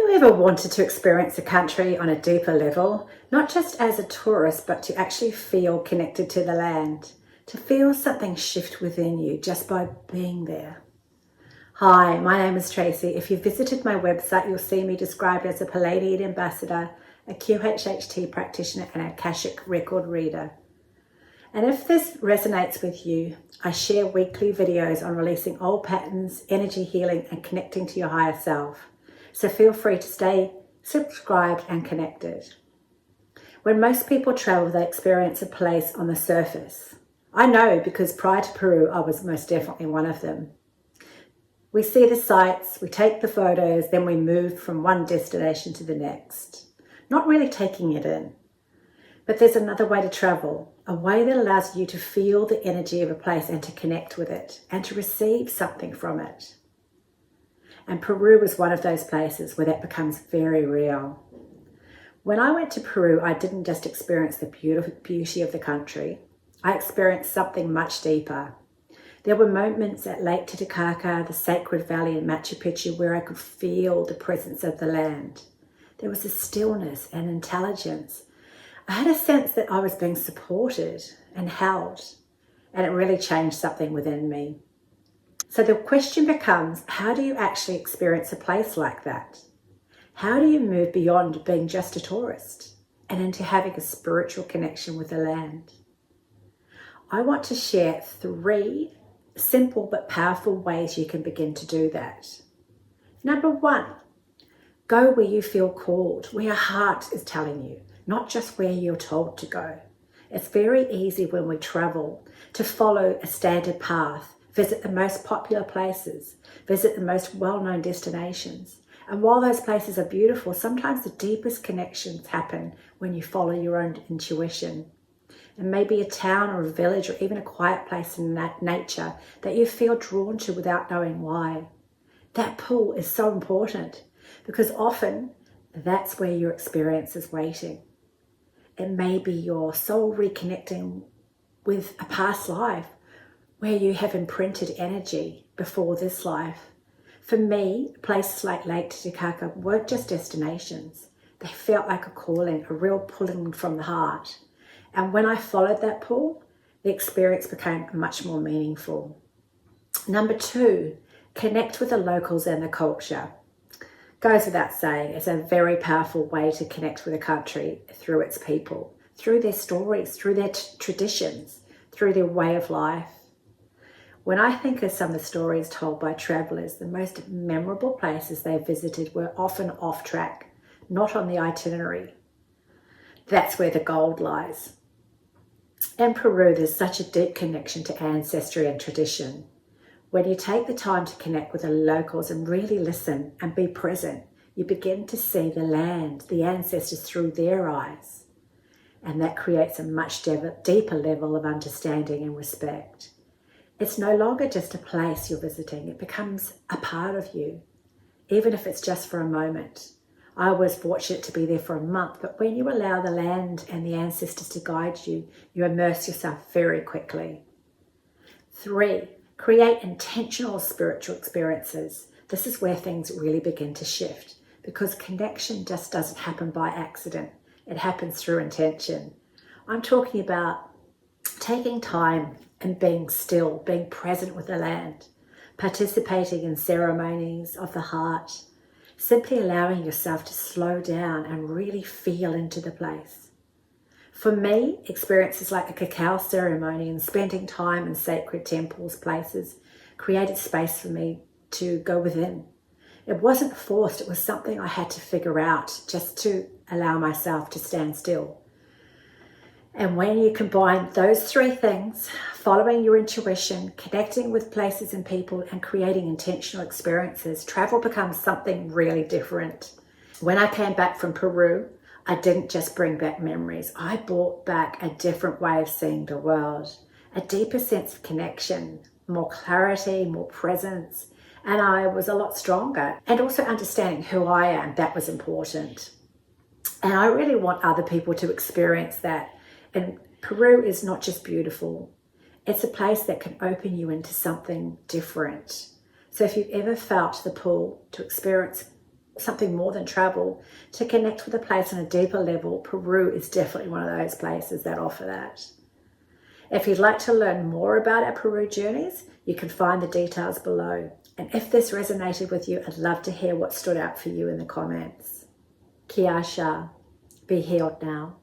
you ever wanted to experience a country on a deeper level, not just as a tourist, but to actually feel connected to the land, to feel something shift within you just by being there? Hi, my name is Tracey. If you've visited my website, you'll see me described as a Pleiadian ambassador, a QHHT practitioner, and an Akashic record reader. And if this resonates with you, I share weekly videos on releasing old patterns, energy healing, and connecting to your higher self. So feel free to stay subscribed and connected. When most people travel, they experience a place on the surface. I know because prior to Peru, I was most definitely one of them. We see the sights, we take the photos, then we move from one destination to the next, not really taking it in. But there's another way to travel, a way that allows you to feel the energy of a place and to connect with it and to receive something from it. And Peru was one of those places where that becomes very real. When I went to Peru, I didn't just experience the beauty of the country. I experienced something much deeper. There were moments at Lake Titicaca, the sacred valley in Machu Picchu, where I could feel the presence of the land. There was a stillness and intelligence. I had a sense that I was being supported and held, and it really changed something within me. So the question becomes, how do you actually experience a place like that? How do you move beyond being just a tourist and into having a spiritual connection with the land? I want to share 3 simple but powerful ways you can begin to do that. Number 1, go where you feel called, where your heart is telling you, not just where you're told to go. It's very easy when we travel to follow a standard path, visit the most popular places, visit the most well-known destinations. And while those places are beautiful, sometimes the deepest connections happen when you follow your own intuition. And maybe a town or a village or even a quiet place in nature that you feel drawn to without knowing why. That pull is so important because often that's where your experience is waiting. It may be your soul reconnecting with a past life where you have imprinted energy before this life. For me, places like Lake Titicaca weren't just destinations. They felt like a calling, a real pulling from the heart. And when I followed that pull, the experience became much more meaningful. Number 2, connect with the locals and the culture. Goes without saying, it's a very powerful way to connect with a country through its people, through their stories, through their traditions, through their way of life. When I think of some of the stories told by travelers, the most memorable places they visited were often off track, not on the itinerary. That's where the gold lies. In Peru, there's such a deep connection to ancestry and tradition. When you take the time to connect with the locals and really listen and be present, you begin to see the land, the ancestors through their eyes. And that creates a much deeper level of understanding and respect. It's no longer just a place you're visiting, it becomes a part of you, even if it's just for a moment. I was fortunate to be there for a month, but when you allow the land and the ancestors to guide you, you immerse yourself very quickly. 3, create intentional spiritual experiences. This is where things really begin to shift because connection just doesn't happen by accident. It happens through intention. I'm talking about taking time and being still, being present with the land, participating in ceremonies of the heart, simply allowing yourself to slow down and really feel into the place. For me, experiences like a cacao ceremony and spending time in sacred temples, places, created space for me to go within. It wasn't forced, it was something I had to figure out just to allow myself to stand still. And when you combine those 3 things, following your intuition, connecting with places and people, and creating intentional experiences, travel becomes something really different. When I came back from Peru, I didn't just bring back memories. I brought back a different way of seeing the world, a deeper sense of connection, more clarity, more presence, and I was a lot stronger. And also understanding who I am, that was important. And I really want other people to experience that. And Peru is not just beautiful, it's a place that can open you into something different. So if you've ever felt the pull to experience something more than travel, to connect with a place on a deeper level, Peru is definitely one of those places that offer that. If you'd like to learn more about our Peru journeys, you can find the details below. And if this resonated with you, I'd love to hear what stood out for you in the comments. Kee-Ah-Sha. Be healed now.